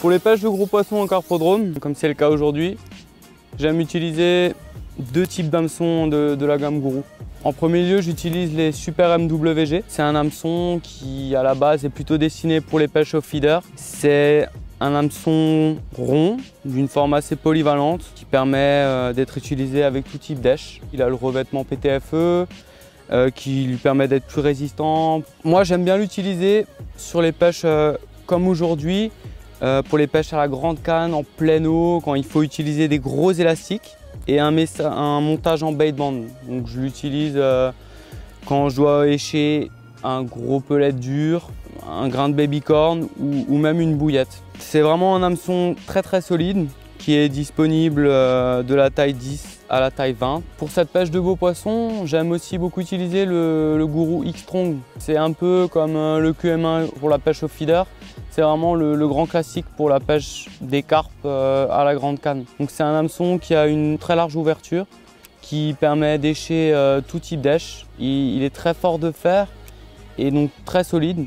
Pour les pêches de gros poissons en carpodrome, comme c'est le cas aujourd'hui, j'aime utiliser deux types d'hameçons de la gamme Guru. En premier lieu, j'utilise les Super MWG. C'est un hameçon qui, à la base, est plutôt destiné pour les pêches au feeder. C'est un hameçon rond, d'une forme assez polyvalente, qui permet d'être utilisé avec tout type d'èche. Il a le revêtement PTFE, qui lui permet d'être plus résistant. Moi, j'aime bien l'utiliser sur les pêches comme aujourd'hui, pour les pêches à la grande canne, en pleine eau, quand il faut utiliser des gros élastiques et un montage en bait band. Donc je l'utilise quand je dois écher un gros pelet dur, un grain de baby corn ou même une bouillette. C'est vraiment un hameçon très solide qui est disponible de la taille 10 à la taille 20. Pour cette pêche de beaux poissons, j'aime aussi beaucoup utiliser le Guru X-Strong. C'est un peu comme le QM1 pour la pêche au feeder. C'est vraiment le grand classique pour la pêche des carpes à la grande canne. Donc c'est un hameçon qui a une très large ouverture, qui permet d'écher tout type d'èche. Il est très fort de fer et donc très solide.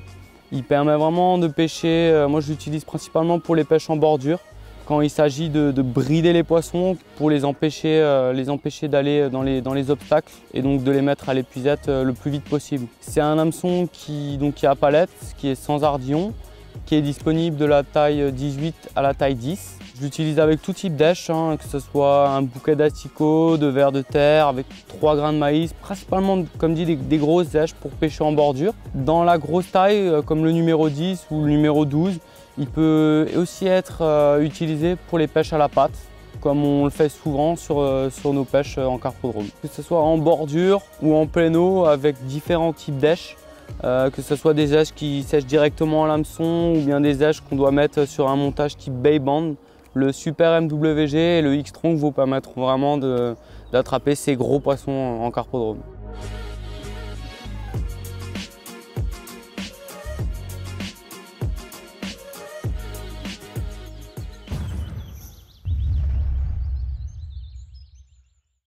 Il permet vraiment de pêcher, moi je l'utilise principalement pour les pêches en bordure, quand il s'agit de brider les poissons pour les empêcher d'aller dans les obstacles et donc de les mettre à l'épuisette le plus vite possible. C'est un hameçon qui est à palette, qui est sans ardillon, qui est disponible de la taille 18 à la taille 10. Je l'utilise avec tout type d'èche, que ce soit un bouquet d'asticots, de vers de terre, avec 3 grains de maïs, principalement comme dit des grosses èches pour pêcher en bordure. Dans la grosse taille, comme le numéro 10 ou le numéro 12, il peut aussi être utilisé pour les pêches à la patte, comme on le fait souvent sur nos pêches en carpodrome. Que ce soit en bordure ou en pleine eau avec différents types d'èches. Que ce soit des èches qui sèchent directement à l'hameçon ou bien des èches qu'on doit mettre sur un montage type bait band. Le Super MWG et le X-Strong vous permettront vraiment d'attraper ces gros poissons en carpodrome.